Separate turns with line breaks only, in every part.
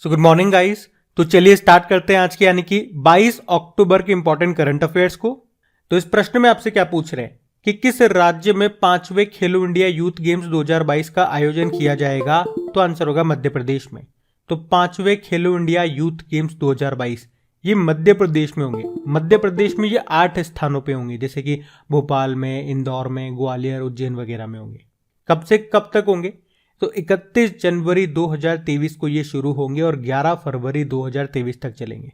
So good morning guys. तो चलिए start करते हैं आज की यानी कि 22 अक्टूबर के इंपॉर्टेंट करंट अफेयर्स को। तो इस प्रश्न में आपसे क्या पूछ रहे हैं कि किस राज्य में 5वें खेलो इंडिया यूथ गेम्स 2022 का आयोजन किया जाएगा? तो आंसर होगा मध्य प्रदेश में। तो 5वें खेलो इंडिया यूथ गेम्स 2022 ये मध्य प्रदेश में होंगे। मध्य प्रदेश में ये 8 स्थानों पे होंगे, जैसे कि भोपाल में, इंदौर में, ग्वालियर, उज्जैन वगैरह में होंगे। कब से कब तक होंगे? तो 31 जनवरी 2023 को ये शुरू होंगे और 11 फरवरी 2023 तक चलेंगे।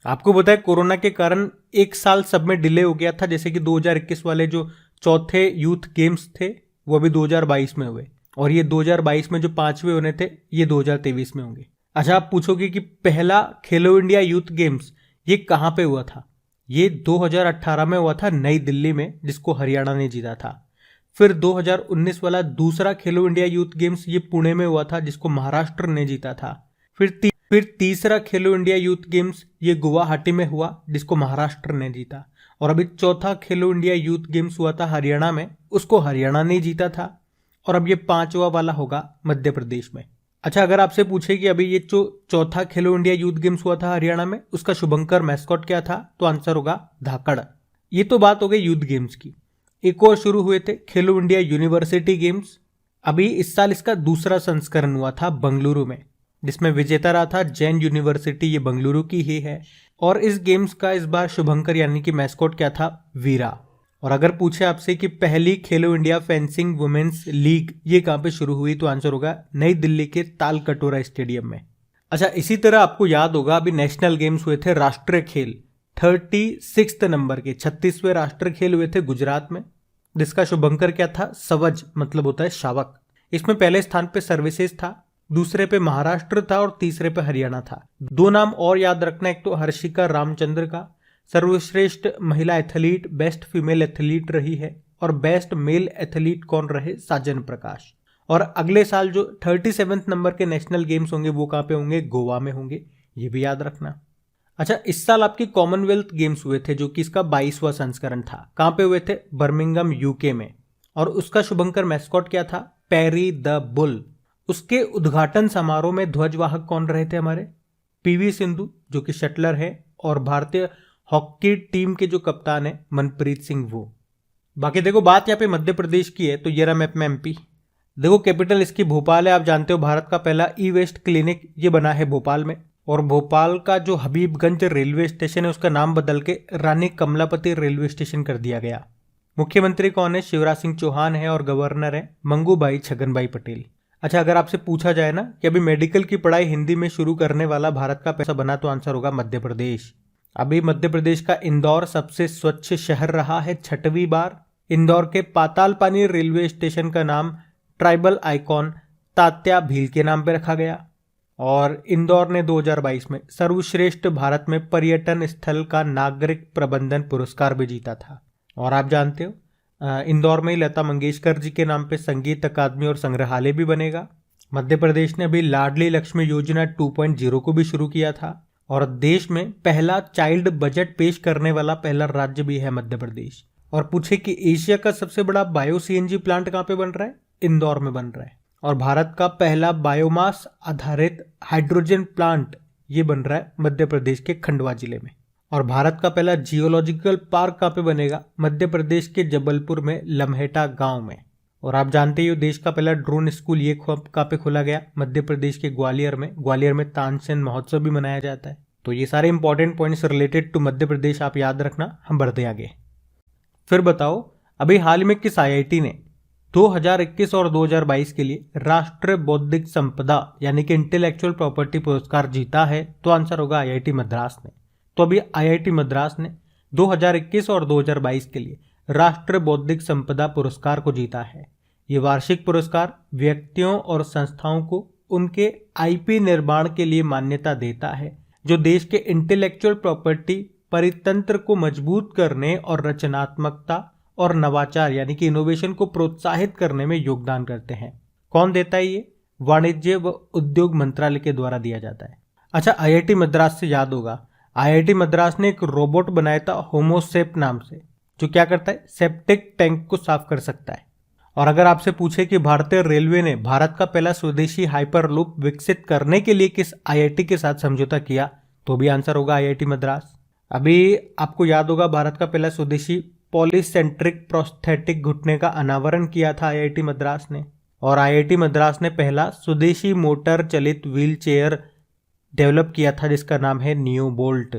आपको पता है कोरोना के कारण एक साल सब में डिले हो गया था, जैसे कि 2021 वाले जो चौथे यूथ गेम्स थे वो अभी 2022 में हुए, और ये 2022 में जो 5वें होने थे ये 2023 में होंगे। अच्छा, आप पूछोगे कि पहला खेलो इंडिया यूथ गेम्स ये कहाँ पे हुआ था? ये 2018 में हुआ था नई दिल्ली में, जिसको हरियाणा ने जीता था। फिर 2019 वाला दूसरा खेलो इंडिया यूथ गेम्स ये पुणे में हुआ था, जिसको महाराष्ट्र ने जीता था। फिर तीसरा खेलो इंडिया यूथ गेम्स ये गुवाहाटी में हुआ, जिसको महाराष्ट्र ने जीता। और अभी चौथा खेलो इंडिया यूथ गेम्स हुआ था हरियाणा में, उसको हरियाणा ने जीता था। और अब ये 5वां वाला होगा मध्य प्रदेश में। अच्छा, अगर आपसे पूछे कि अभी ये जो चौथा खेलो इंडिया यूथ गेम्स हुआ था हरियाणा में, उसका शुभंकर मैस्कॉट क्या था? तो आंसर होगा धाकड़। ये तो बात हो गई यूथ गेम्स की। एक और शुरू हुए थे खेलो इंडिया यूनिवर्सिटी गेम्स। अभी इस साल इसका दूसरा संस्करण हुआ था बंगलुरु में, जिसमें विजेता रहा था जैन यूनिवर्सिटी, ये बंगलुरु की ही है। और इस गेम्स का इस बार शुभंकर यानी कि मैस्कॉट क्या था? वीरा। और अगर पूछे आपसे कि पहली खेलो इंडिया फेंसिंग वुमेन्स लीग ये कहाँ पे शुरू हुई, तो आंसर होगा नई दिल्ली के ताल कटोरा स्टेडियम में। अच्छा, इसी तरह आपको याद होगा अभी नेशनल गेम्स हुए थे राष्ट्रीय खेल 36 नंबर के 36वें राष्ट्रीय खेल हुए थे गुजरात में, जिसका शुभंकर क्या था? सवज, मतलब होता है शावक। इसमें पहले स्थान पे सर्विसेज था, दूसरे पे महाराष्ट्र था और तीसरे पे हरियाणा था। दो नाम और याद रखना, एक तो हर्षिका रामचंद्र का सर्वश्रेष्ठ महिला एथलीट बेस्ट फीमेल एथलीट रही है, और बेस्ट मेल एथलीट कौन रहे? साजन प्रकाश। और अगले साल जो 37 नंबर के नेशनल गेम्स होंगे वो कहाँ पे होंगे? गोवा में होंगे, ये भी याद रखना। अच्छा, इस साल आपके कॉमनवेल्थ गेम्स हुए थे, जो कि इसका 22वां संस्करण था। कहाँ पे हुए थे? बर्मिंघम यूके में। और उसका शुभंकर मैस्कॉट क्या था? Peri the bull. उसके उद्घाटन समारोह में ध्वजवाहक कौन रहे थे हमारे? पीवी सिंधु, जो कि शटलर है, और भारतीय हॉकी टीम के जो कप्तान है मनप्रीत सिंह वो। बाकी देखो, बात यहाँ पे मध्य प्रदेश की है, तो ये रहा मैप में एमपी। देखो, कैपिटल इसकी भोपाल है। आप जानते हो भारत का पहला ई वेस्ट क्लिनिक ये बना है भोपाल में। और भोपाल का जो हबीबगंज रेलवे स्टेशन है उसका नाम बदल के रानी कमलापति रेलवे स्टेशन कर दिया गया। मुख्यमंत्री कौन है? शिवराज सिंह चौहान है, और गवर्नर है मंगूभाई छगनभाई पटेल। अच्छा, अगर आपसे पूछा जाए ना कि अभी मेडिकल की पढ़ाई हिंदी में शुरू करने वाला भारत का पैसा बना, तो आंसर होगा मध्य प्रदेश। अभी मध्य प्रदेश का इंदौर सबसे स्वच्छ शहर रहा है 6वीं बार। इंदौर के पाताल पानी रेलवे स्टेशन का नाम ट्राइबल आइकॉन तात्या भील के नाम पर रखा गया। और इंदौर ने 2022 में सर्वश्रेष्ठ भारत में पर्यटन स्थल का नागरिक प्रबंधन पुरस्कार भी जीता था। और आप जानते हो इंदौर में ही लता मंगेशकर जी के नाम पे संगीत अकादमी और संग्रहालय भी बनेगा। मध्य प्रदेश ने अभी लाडली लक्ष्मी योजना 2.0 को भी शुरू किया था। और देश में पहला चाइल्ड बजट पेश करने वाला पहला राज्य भी है मध्य प्रदेश। और पूछे कि एशिया का सबसे बड़ा बायो सीएनजी प्लांट कहाँ पे बन रहा है? इंदौर में बन रहा है। और भारत का पहला बायोमास आधारित हाइड्रोजन प्लांट ये बन रहा है मध्य प्रदेश के खंडवा जिले में। और भारत का पहला जियोलॉजिकल पार्क कहाँ पे बनेगा? मध्य प्रदेश के जबलपुर में लम्हेटा गांव में। और आप जानते ही हो देश का पहला ड्रोन स्कूल ये कहाँ पे खोला गया? मध्य प्रदेश के ग्वालियर में। ग्वालियर में तानसेन महोत्सव भी मनाया जाता है। तो ये सारे important points related to Madhya Pradesh आप याद रखना। हम बढ़ते आगे। फिर बताओ, अभी हाल में किस आईआईटी ने 2021 और 2022 के लिए राष्ट्रीय बौद्धिक संपदा यानी कि इंटेलेक्चुअल प्रॉपर्टी पुरस्कार जीता है? तो आंसर होगा आईआईटी मद्रास ने। तो अभी आईआईटी मद्रास ने 2021 और 2022 के लिए राष्ट्रीय बौद्धिक संपदा पुरस्कार को जीता है। ये वार्षिक पुरस्कार व्यक्तियों और संस्थाओं को उनके आईपी निर्माण के लिए मान्यता देता है, जो देश के इंटेलेक्चुअल प्रॉपर्टी परितंत्र को मजबूत करने और रचनात्मकता और नवाचार यानी कि इनोवेशन को प्रोत्साहित करने में योगदान करते हैं। कौन देता है ये? वाणिज्य व उद्योग मंत्रालय के द्वारा दिया जाता है। अच्छा, आईआईटी मद्रास से याद होगा, आईआईटी मद्रास ने एक रोबोट बनाया था होमोसेप नाम से, जो क्या करता है? सेप्टिक टैंक को साफ कर सकता है। और अगर आपसे पूछे कि भारतीय रेलवे ने भारत का पहला स्वदेशी हाइपरलूप विकसित करने के लिए किस आईआईटी के साथ समझौता किया, तो भी आंसर होगा आईआईटी मद्रास। अभी आपको याद होगा भारत का पहला स्वदेशी पॉलीसेंट्रिक प्रोस्थेटिक घुटने का अनावरण किया था आईआईटी मद्रास ने, और आईआईटी मद्रास ने पहला स्वदेशी मोटर चलित व्हील चेयर डेवलप किया था जिसका नाम है नियो बोल्ट।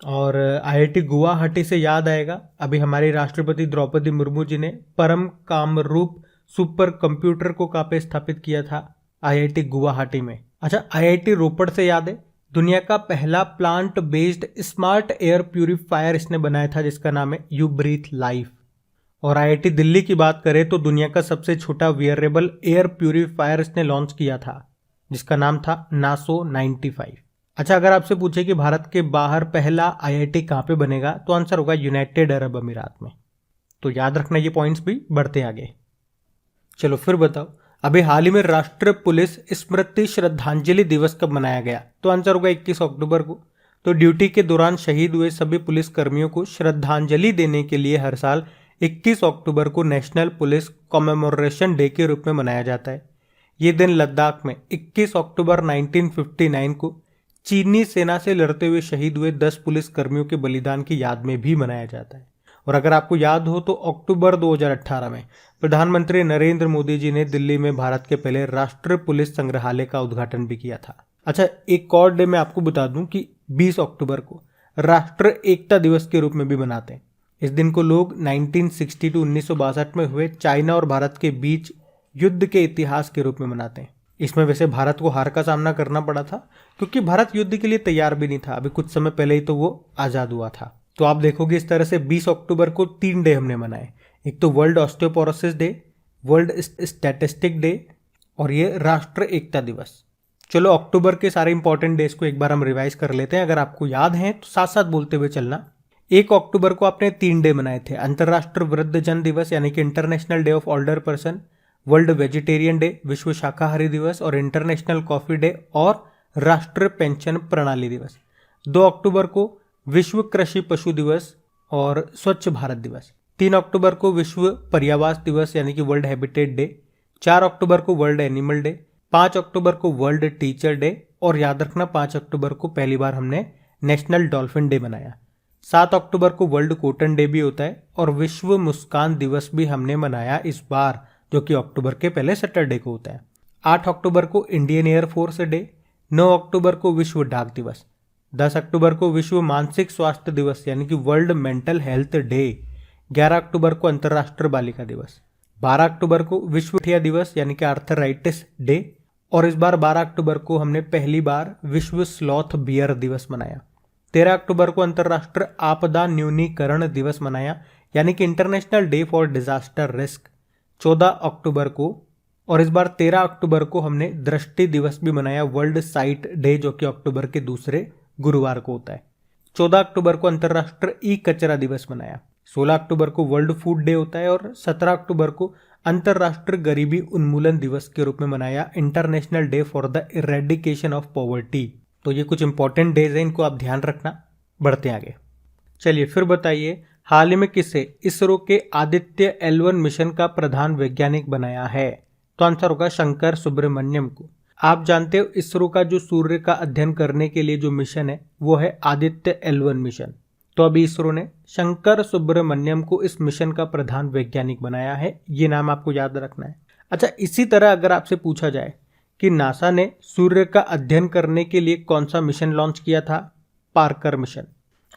और आईआईटी गुवाहाटी से याद आएगा, अभी हमारी राष्ट्रपति द्रौपदी मुर्मू जी ने परम कामरूप सुपर कंप्यूटर को कहाँ पे स्थापित किया था, आईआईटी गुवाहाटी में। अच्छा, आईआईटी रोपड़ से याद है, दुनिया का पहला plant based smart air purifier इसने बनाया था जिसका नाम है यू ब्रीथ लाइफ। और आईआईटी दिल्ली की बात करें तो दुनिया का सबसे छोटा वियरेबल एयर प्यूरिफायर इसने लॉन्च किया था जिसका नाम था नासो 95। अच्छा, अगर आपसे पूछे कि भारत के बाहर पहला आईआईटी कहाँ पे बनेगा, तो आंसर होगा यूनाइटेड अरब अमीरात में। तो याद रखना ये पॉइंट्स भी, बढ़ते आगे। चलो फिर बताओ, अभी हाल ही में राष्ट्रीय पुलिस स्मृति श्रद्धांजलि दिवस कब मनाया गया, तो आंसर होगा 21 अक्टूबर को। तो ड्यूटी के दौरान शहीद हुए सभी पुलिस कर्मियों को श्रद्धांजलि देने के लिए हर साल 21 अक्टूबर को नेशनल पुलिस कॉमेमोरेशन डे के रूप में मनाया जाता है। ये दिन लद्दाख में 21 अक्टूबर 1959 को चीनी सेना से लड़ते हुए शहीद हुए 10 पुलिस कर्मियों के बलिदान की याद में भी मनाया जाता है। और अगर आपको याद हो तो अक्टूबर 2018 में प्रधानमंत्री नरेंद्र मोदी जी ने दिल्ली में भारत के पहले राष्ट्रीय पुलिस संग्रहालय का उद्घाटन भी किया था। अच्छा, एक और डे मैं आपको बता दूं कि 20 अक्टूबर को राष्ट्रीय एकता दिवस के रूप में भी मनाते हैं। इस दिन को लोग 1960 टू 1962 में हुए चाइना और भारत के बीच युद्ध के इतिहास के रूप में मनाते हैं। इसमें वैसे भारत को हार का सामना करना पड़ा था क्योंकि भारत युद्ध के लिए तैयार भी नहीं था, अभी कुछ समय पहले ही तो वो आज़ाद हुआ था। तो आप देखोगे इस तरह से 20 अक्टूबर को 3 डे हमने मनाए, एक तो world osteoporosis day, world statistic day और ये राष्ट्रीय एकता दिवस। चलो अक्टूबर के सारे इंपॉर्टेंट डेज को एक बार हम रिवाइज कर लेते हैं, अगर आपको याद है तो साथ साथ बोलते हुए चलना। 1 अक्टूबर को आपने 3 डे मनाए थे, अंतर्राष्ट्रीय वृद्धजन दिवस यानी कि international day of older person, world vegetarian day विश्व शाकाहारी दिवस और इंटरनेशनल कॉफी डे और राष्ट्रीय पेंशन प्रणाली दिवस। 2 अक्टूबर को विश्व कृषि पशु दिवस और स्वच्छ भारत दिवस। 3 अक्टूबर को विश्व पर्यावास दिवस यानी कि वर्ल्ड हैबिटेट डे। 4 अक्टूबर को वर्ल्ड एनिमल डे। 5 अक्टूबर को वर्ल्ड टीचर डे और याद रखना 5 अक्टूबर को पहली बार हमने नेशनल डॉल्फिन डे मनाया। 7 अक्टूबर को वर्ल्ड कॉटन डे भी होता है और विश्व मुस्कान दिवस भी हमने मनाया इस बार, जो कि अक्टूबर के पहले सैटरडे को होता है। 8 अक्टूबर को इंडियन एयरफोर्स डे। 9 अक्टूबर को विश्व डाक दिवस। 10 अक्टूबर को विश्व मानसिक स्वास्थ्य दिवस यानी कि वर्ल्ड मेंटल हेल्थ डे। 11 अक्टूबर को अंतर्राष्ट्रीय बालिका दिवस। 12 अक्टूबर को विश्व गठिया दिवस यानी कि आर्थराइटिस डे और इस बार 12 अक्टूबर को हमने पहली बार विश्व स्लॉथ बियर दिवस मनाया। 13 अक्टूबर को अंतर्राष्ट्रीय आपदा न्यूनीकरण दिवस मनाया यानी कि international day for disaster risk. 14 अक्टूबर को और इस बार 13 अक्टूबर को हमने दृष्टि दिवस भी मनाया, वर्ल्ड साइट डे, जो कि अक्टूबर के दूसरे गुरुवार को होता है। 14 अक्टूबर को अंतर्राष्ट्रीय ई कचरा दिवस मनाया। 16 अक्टूबर को वर्ल्ड फूड डे होता है और 17 अक्टूबर को अंतर्राष्ट्रीय गरीबी उन्मूलन दिवस के रूप में मनाया, international day for the eradication of poverty. तो ये कुछ इंपॉर्टेंट डेज हैं, इनको आप ध्यान रखना। बढ़ते आगे। चलिए फिर बताइए, हाल ही में किसे इसरो के आदित्य L1 मिशन का प्रधान वैज्ञानिक बनाया है, तो आंसर होगा शंकर सुब्रमण्यम को। आप जानते हो इसरो का जो सूर्य का अध्ययन करने के लिए जो मिशन है वो है आदित्य L1 मिशन। तो अभी इसरो ने शंकर सुब्रमण्यम को इस मिशन का प्रधान वैज्ञानिक बनाया है, ये नाम आपको याद रखना है। अच्छा, इसी तरह अगर आपसे पूछा जाए कि नासा ने सूर्य का अध्ययन करने के लिए कौन सा मिशन लॉन्च किया था, पार्कर मिशन।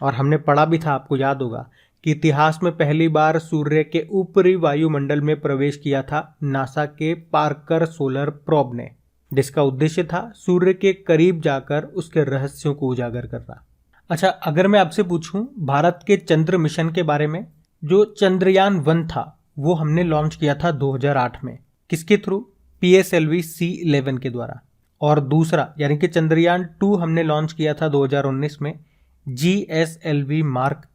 और हमने पढ़ा भी था, आपको याद होगा कि इतिहास में पहली बार सूर्य के ऊपरी वायुमंडल में प्रवेश किया था नासा के पार्कर सोलर प्रोब ने, जिसका उद्देश्य था सूर्य के करीब जाकर उसके रहस्यों को उजागर करना। अच्छा, अगर मैं आपसे पूछूं भारत के चंद्र मिशन के बारे में, जो चंद्रयान 1 था वो हमने लॉन्च किया था 2008 में, किसके थ्रू, PSLV C11 के द्वारा। और दूसरा यानी कि चंद्रयान 2 हमने लॉन्च किया था 2019 में GSLV मार्क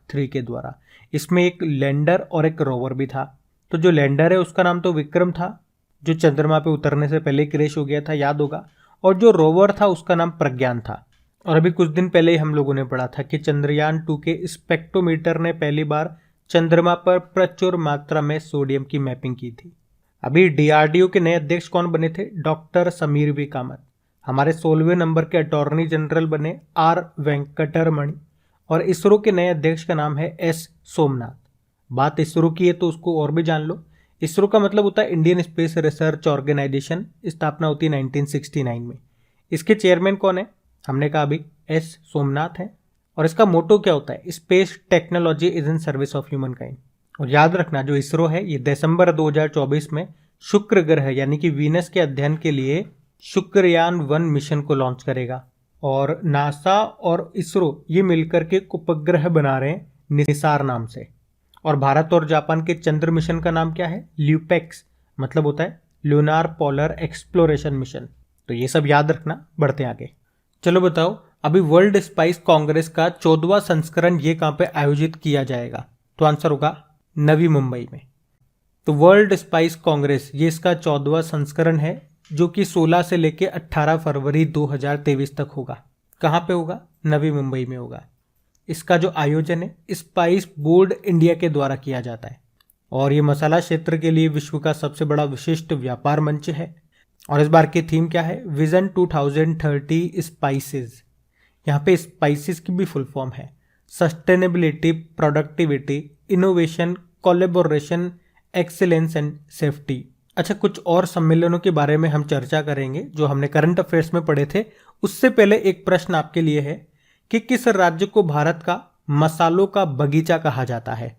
3 के द्वारा। इसमें एक लैंडर और एक रोवर भी था। तो जो लैंडर है उसका नाम तो विक्रम था, जो चंद्रमा पे उतरने से पहले क्रैश हो गया था, याद होगा। और जो रोवर था उसका नाम प्रज्ञान था। और अभी कुछ दिन पहले ही हम लोगों ने पढ़ा था कि चंद्रयान 2 के स्पेक्ट्रोमीटर ने पहली बार चंद्रमा पर प्रचुर मात्रा में सोडियम की मैपिंग की थी। अभी डीआरडीओ के नए अध्यक्ष कौन बने थे? Doctor Sameer V Kamat. हमारे 16वें नंबर के अटॉर्नी जनरल बने आर वेंकटरमणि। और इसरो के नए अध्यक्ष का नाम है एस सोमनाथ। बात इसरो की है तो उसको और भी जान लो। इसरो का मतलब होता है इंडियन स्पेस रिसर्च ऑर्गेनाइजेशन। स्थापना होती है 1969 में। इसके चेयरमैन कौन है? हमने कहा अभी एस सोमनाथ है। और इसका मोटो क्या होता है? Space technology is in service of human kind. और याद रखना, जो इसरो है ये दिसंबर 2024 में शुक्र ग्रह यानी कि वीनस के अध्ययन के लिए शुक्रयान 1 मिशन को लॉन्च करेगा। और नासा और इसरो ये मिलकर के उपग्रह बना रहे हैं निसार नाम से। और भारत और जापान के चंद्र मिशन का नाम क्या है? ल्यूपेक्स, मतलब होता है लूनार पोलर एक्सप्लोरेशन मिशन। तो ये सब याद रखना। बढ़ते आगे। चलो बताओ, अभी वर्ल्ड स्पाइस कांग्रेस का 14वां संस्करण ये कहां पे आयोजित किया जाएगा? तो आंसर होगा नवी मुंबई में। तो वर्ल्ड स्पाइस कांग्रेस ये इसका 14वां संस्करण है, जो कि 16 से लेके 18 फरवरी 2023 तक होगा। कहां पे होगा? नवी मुंबई में होगा। इसका जो आयोजन है स्पाइस बोर्ड इंडिया के द्वारा किया जाता है। और ये मसाला क्षेत्र के लिए विश्व का सबसे बड़ा विशिष्ट व्यापार मंच है। और इस बार की थीम क्या है? Vision 2030 spices. यहाँ पे स्पाइसेस की भी फुल फॉर्म है sustainability, productivity, innovation, collaboration, excellence and safety. अच्छा, कुछ और सम्मेलनों के बारे में हम चर्चा करेंगे जो हमने करंट अफेयर्स में पढ़े थे। उससे पहले एक प्रश्न आपके लिए है कि किस राज्य को भारत का मसालों का बगीचा कहा जाता है?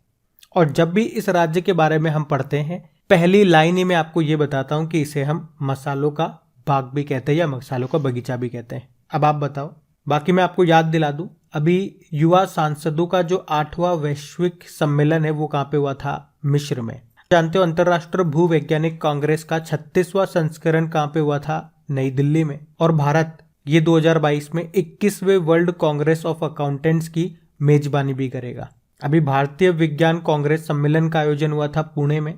और जब भी इस राज्य के बारे में हम पढ़ते हैं, पहली लाइन ही मैं आपको ये बताता हूं कि इसे हम मसालों का बाग भी कहते हैं या मसालों का बगीचा भी कहते हैं। अब आप बताओ। बाकी मैं आपको याद दिला दूं, अभी युवा सांसदों का जो 8वां वैश्विक सम्मेलन है वो कहां पे हुआ था? मिस्र में। जानते हो अंतरराष्ट्रीय भूवैज्ञानिक कांग्रेस का 36वां संस्करण कहां पे हुआ था? नई दिल्ली में। और भारत ये 2022 में 21वें वर्ल्ड कांग्रेस ऑफ अकाउंटेंट्स की मेजबानी भी करेगा। अभी भारतीय विज्ञान कांग्रेस सम्मेलन का आयोजन हुआ था पुणे में।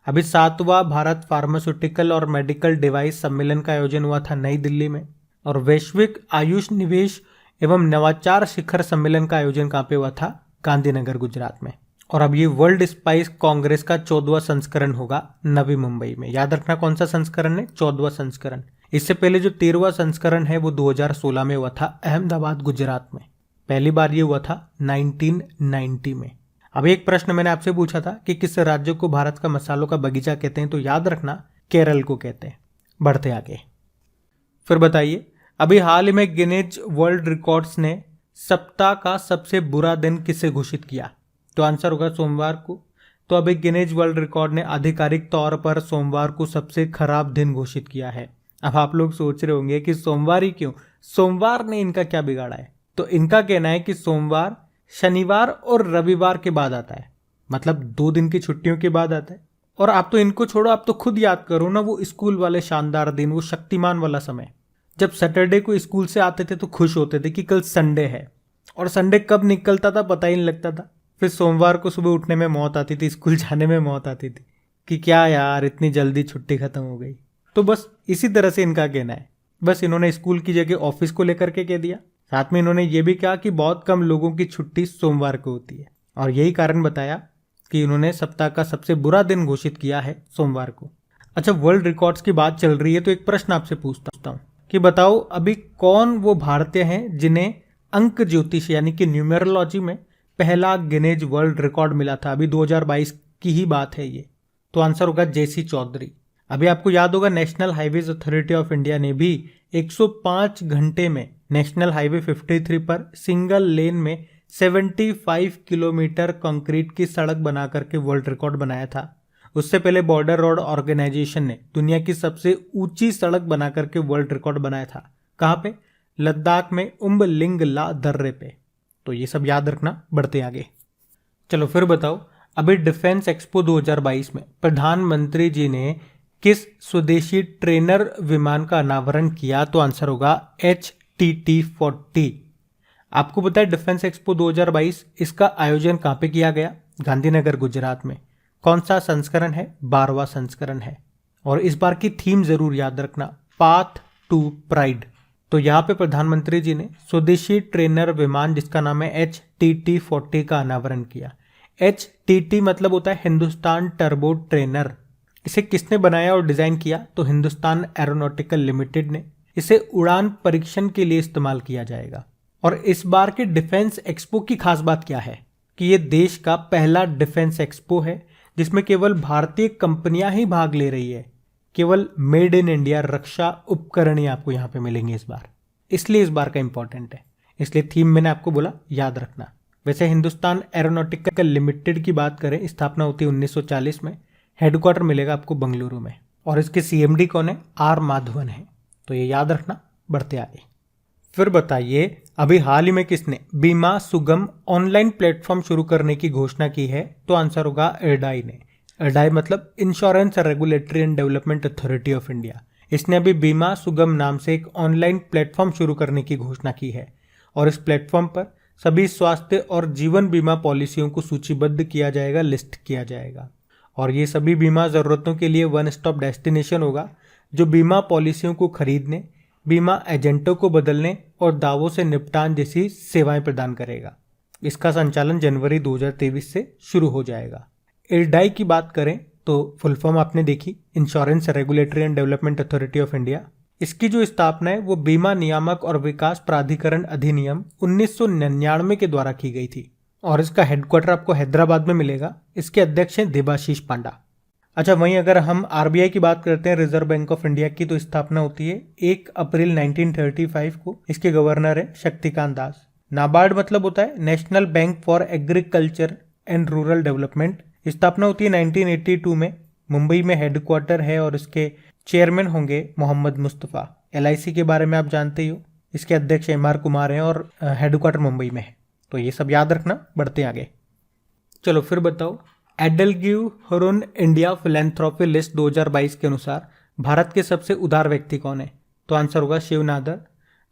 अभी 7वां भारत फार्मास्यूटिकल और मेडिकल डिवाइस सम्मेलन का आयोजन हुआ था नई दिल्ली में। और वैश्विक आयुष निवेश एवं नवाचार शिखर सम्मेलन का आयोजन कहां पे हुआ था? गांधीनगर, गुजरात में। और अब ये वर्ल्ड स्पाइस कांग्रेस का 14वां संस्करण होगा नवी मुंबई में। याद रखना कौन सा संस्करण है? 14वां संस्करण। इससे पहले जो 13वां संस्करण है वो 2016 में हुआ था अहमदाबाद, गुजरात में। पहली बार ये हुआ था 1990 में। अब एक प्रश्न मैंने आपसे पूछा था कि किस राज्य को भारत का मसालों का बगीचा कहते हैं, तो याद रखना केरल को कहते हैं। बढ़ते आगे। फिर बताइए, अभी हाल ही में गिनीज वर्ल्ड रिकॉर्ड्स ने सप्ताह का सबसे बुरा दिन किसे घोषित किया? तो आंसर होगा सोमवार को। तो अभी गिनीज वर्ल्ड रिकॉर्ड ने आधिकारिक तौर पर सोमवार को सबसे खराब दिन घोषित किया है। अब आप लोग सोच रहे होंगे कि सोमवार ही क्यों? सोमवार ने इनका क्या बिगाड़ा है? तो इनका कहना है कि सोमवार शनिवार और रविवार के बाद आता है, मतलब 2 दिन की छुट्टियों के बाद आता है। और आप तो इनको छोड़ो, आप तो खुद याद करो ना वो स्कूल वाले शानदार दिन, वो शक्तिमान वाला समय, जब सैटरडे को स्कूल से आते थे तो खुश होते थे कि कल संडे है। और संडे कब निकलता था पता ही नहीं लगता था। फिर सोमवार को सुबह उठने में मौत आती थी, स्कूल जाने में मौत आती थी कि क्या यार इतनी जल्दी छुट्टी खत्म हो गई। तो बस इसी तरह से इनका कहना है। बस इन्होंने स्कूल की जगह ऑफिस को लेकर के कह दिया। साथ में इन्होंने ये भी कहा कि बहुत कम लोगों की छुट्टी सोमवार को होती है। और यही कारण बताया कि इन्होंने सप्ताह का सबसे बुरा दिन घोषित किया है सोमवार को। अच्छा, वर्ल्ड रिकॉर्ड्स की बात चल रही है तो एक प्रश्न आपसे पूछता हूँ कि बताओ अभी कौन वो भारतीय हैं जिन्हें अंक ज्योतिष यानी कि न्यूमेरोलॉजी में पहला गिनीज वर्ल्ड रिकॉर्ड मिला था? अभी 2022 की ही बात है ये। तो आंसर होगा जेसी चौधरी। अभी आपको याद होगा national highways authority of India ने भी 105 घंटे में नेशनल हाईवे 53 पर सिंगल लेन में 75 किलोमीटर कंक्रीट की सड़क बना करके वर्ल्ड रिकॉर्ड बनाया था। उससे पहले बॉर्डर रोड ऑर्गेनाइजेशन ने दुनिया की सबसे ऊंची सड़क बना करके वर्ल्ड रिकॉर्ड बनाया था। कहां पे? लद्दाख में उम्बलिंग ला दर्रे पे। तो ये सब याद रखना। बढ़ते आगे। चलो फिर बताओ, अभी डिफेंस एक्सपो 2022 में प्रधानमंत्री जी ने किस स्वदेशी ट्रेनर विमान का अनावरण किया? तो आंसर होगा HTT-40। आपको पता है डिफेंस एक्सपो 2022 इसका आयोजन कहां पे किया गया? गांधीनगर, गुजरात में। कौन सा संस्करण है? 12वां संस्करण है। और इस बार की थीम जरूर याद रखना, पाथ टू प्राइड। तो यहाँ पे प्रधानमंत्री जी ने स्वदेशी ट्रेनर विमान जिसका नाम है HTT-40 का अनावरण किया। HTT मतलब होता है हिंदुस्तान टर्बो ट्रेनर। इसे किसने बनाया और डिजाइन किया? तो हिंदुस्तान एरोनॉटिकल लिमिटेड ने। इसे उड़ान परीक्षण के लिए इस्तेमाल किया जाएगा। और इस बार के डिफेंस एक्सपो की खास बात क्या है कि ये देश का पहला डिफेंस एक्सपो है जिसमें केवल भारतीय कंपनियां ही भाग ले रही है। केवल मेड इन इंडिया रक्षा उपकरण ही आपको यहाँ पे मिलेंगे इस बार, इसलिए इस बार का इंपॉर्टेंट है। इसलिए थीम मैंने आपको बोला याद रखना। वैसे हिंदुस्तान एरोनॉटिकल लिमिटेड की बात करें, स्थापना होती है 1940 में। हेडक्वार्टर मिलेगा आपको बंगलुरु में और इसके सीएमडी कौन है? आर माधवन है। तो ये याद रखना। बढ़ते आगे। फिर बताइए, अभी हाल ही में किसने बीमा सुगम ऑनलाइन प्लेटफॉर्म शुरू करने की घोषणा की है? तो आंसर होगा इरडाई ने। इरडाई मतलब insurance regulatory and development authority of India. इसने अभी बीमा सुगम नाम से एक ऑनलाइन प्लेटफॉर्म शुरू करने की घोषणा की है और इस प्लेटफॉर्म पर सभी स्वास्थ्य और जीवन बीमा पॉलिसियों को सूचीबद्ध किया जाएगा, लिस्ट किया जाएगा। और ये सभी बीमा जरूरतों के लिए वन स्टॉप डेस्टिनेशन होगा जो बीमा पॉलिसियों को खरीदने, बीमा एजेंटों को बदलने और दावों से निपटान जैसी सेवाएं प्रदान करेगा। इसका संचालन जनवरी 2023 से शुरू हो जाएगा। इरडाई की बात करें तो फुल फॉर्म आपने देखी, insurance regulatory and development authority of India. इसकी जो स्थापना है वो बीमा नियामक और विकास प्राधिकरण अधिनियम 1999 के द्वारा की गई थी और इसका हेडक्वार्टर आपको हैदराबाद में मिलेगा। इसके अध्यक्ष हैं देबाशीष पांडा। अच्छा, वहीं अगर हम आरबीआई की बात करते हैं, रिजर्व बैंक ऑफ इंडिया की, तो स्थापना होती है 1 अप्रैल 1935 को। इसके गवर्नर है शक्तिकांत दास। नाबार्ड मतलब होता है national bank for agriculture and rural development. स्थापना होती है 1982 में। मुंबई में हेडक्वार्टर है और इसके चेयरमैन होंगे मोहम्मद मुस्तफ़ा। एलआईसी के बारे में आप जानते ही हो, इसके अध्यक्ष एमआर कुमार हैं और हेडक्वार्टर मुंबई में है। तो ये सब याद रखना। बढ़ते आगे। चलो फिर बताओ, एडलग्यू हुरुन इंडिया फिलैंथ्रोपी लिस्ट 2022 के अनुसार भारत के सबसे उदार व्यक्ति कौन है? तो आंसर होगा शिव नादर।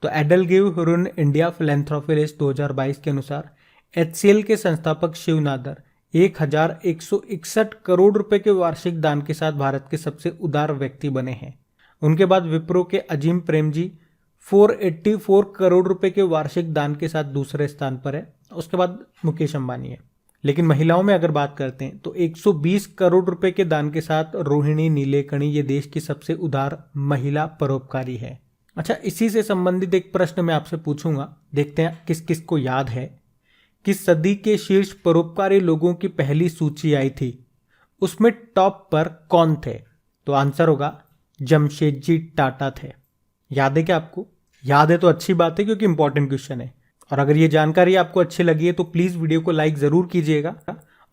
तो एडलग्यू हुरुन इंडिया फिलैंथ्रोपी लिस्ट 2022 के अनुसार एचसीएल के संस्थापक शिव नादर 1161 करोड़ रुपए के वार्षिक दान के साथ भारत के सबसे उदार व्यक्ति बने हैं। उनके बाद विप्रो के अजीम प्रेम जी 484 करोड़ रुपए के वार्षिक दान के साथ दूसरे स्थान पर है। उसके बाद मुकेश अंबानी है। लेकिन महिलाओं में अगर बात करते हैं तो 120 करोड़ रुपए के दान के साथ रोहिणी नीलेकणी ये देश की सबसे उदार महिला परोपकारी है। अच्छा, इसी से संबंधित एक प्रश्न मैं आपसे पूछूंगा, देखते हैं किस किस को याद है। किस सदी के शीर्ष परोपकारी लोगों की पहली सूची आई थी, उसमें टॉप पर कौन थे? तो आंसर होगा जमशेदजी टाटा थे। याद है क्या आपको? याद है तो अच्छी बात है क्योंकि इंपॉर्टेंट क्वेश्चन है। और अगर ये जानकारी आपको अच्छी लगी है तो प्लीज वीडियो को लाइक जरूर कीजिएगा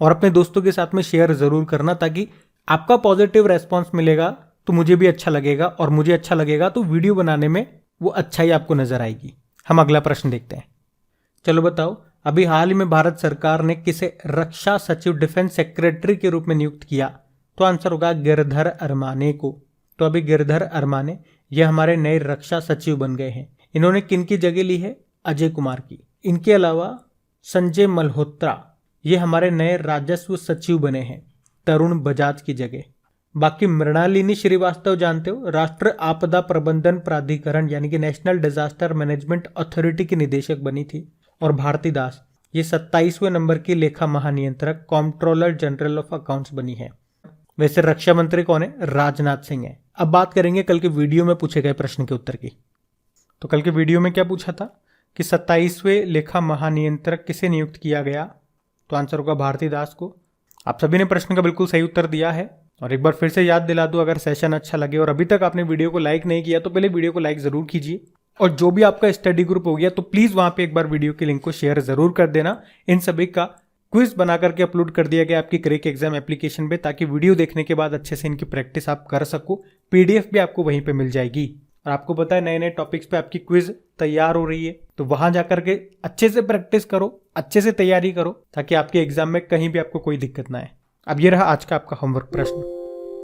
और अपने दोस्तों के साथ में शेयर जरूर करना, ताकि आपका पॉजिटिव रेस्पॉन्स मिलेगा तो मुझे भी अच्छा लगेगा और मुझे अच्छा लगेगा तो वीडियो बनाने में वो अच्छाई आपको नजर आएगी। हम अगला प्रश्न देखते हैं। चलो बताओ, अभी हाल ही में भारत सरकार ने किसे रक्षा सचिव डिफेंस सेक्रेटरी के रूप में नियुक्त किया? तो आंसर होगा गिरधर अरमाने को। तो अभी गिरधर अरमाने ये हमारे नए रक्षा सचिव बन गए हैं। इन्होंने किन की जगह ली है? अजय कुमार की। इनके अलावा संजय मल्होत्रा ये हमारे नए राजस्व सचिव बने हैं तरुण बजाज की जगह। बाकी मृणालिनी श्रीवास्तव जानते हो, राष्ट्र आपदा प्रबंधन प्राधिकरण यानी कि नेशनल डिजास्टर मैनेजमेंट अथॉरिटी की निदेशक बनी थी। और भारती दास ये 27वें नंबर की लेखा महानियंत्रक कॉम्प्ट्रोलर जनरल ऑफ अकाउंट्स बनी है। वैसे रक्षा मंत्री कौन है? राजनाथ सिंह है। अब बात करेंगे कल के वीडियो में पूछे गए प्रश्न के उत्तर की। तो कल के वीडियो में क्या पूछा था कि 27वें लेखा महानियंत्रक किसे नियुक्त किया गया? तो आंसर होगा भारती दास को। आप सभी ने प्रश्न का बिल्कुल सही उत्तर दिया है। और एक बार फिर से याद दिला दूं, अगर सेशन अच्छा लगे और अभी तक आपने वीडियो को लाइक नहीं किया तो पहले वीडियो को लाइक जरूर कीजिए। और जो भी आपका स्टडी ग्रुप हो गया तो प्लीज वहां पे एक बार वीडियो के लिंक को शेयर जरूर कर देना। इन सभी का क्विज बना करके अपलोड कर दिया गया आपकी क्रैक एग्जाम एप्लीकेशन पे, ताकि वीडियो देखने के बाद अच्छे से इनकी प्रैक्टिस आप कर सको। पीडीएफ भी आपको वहीं पे मिल जाएगी। और आपको पता है नए नए टॉपिक्स पे आपकी क्विज तैयार हो रही है, तो वहां जाकर के अच्छे से प्रैक्टिस करो, अच्छे से तैयारी करो, ताकि आपके एग्जाम में कहीं भी आपको कोई दिक्कत ना आए। अब ये रहा आज का आपका होमवर्क प्रश्न।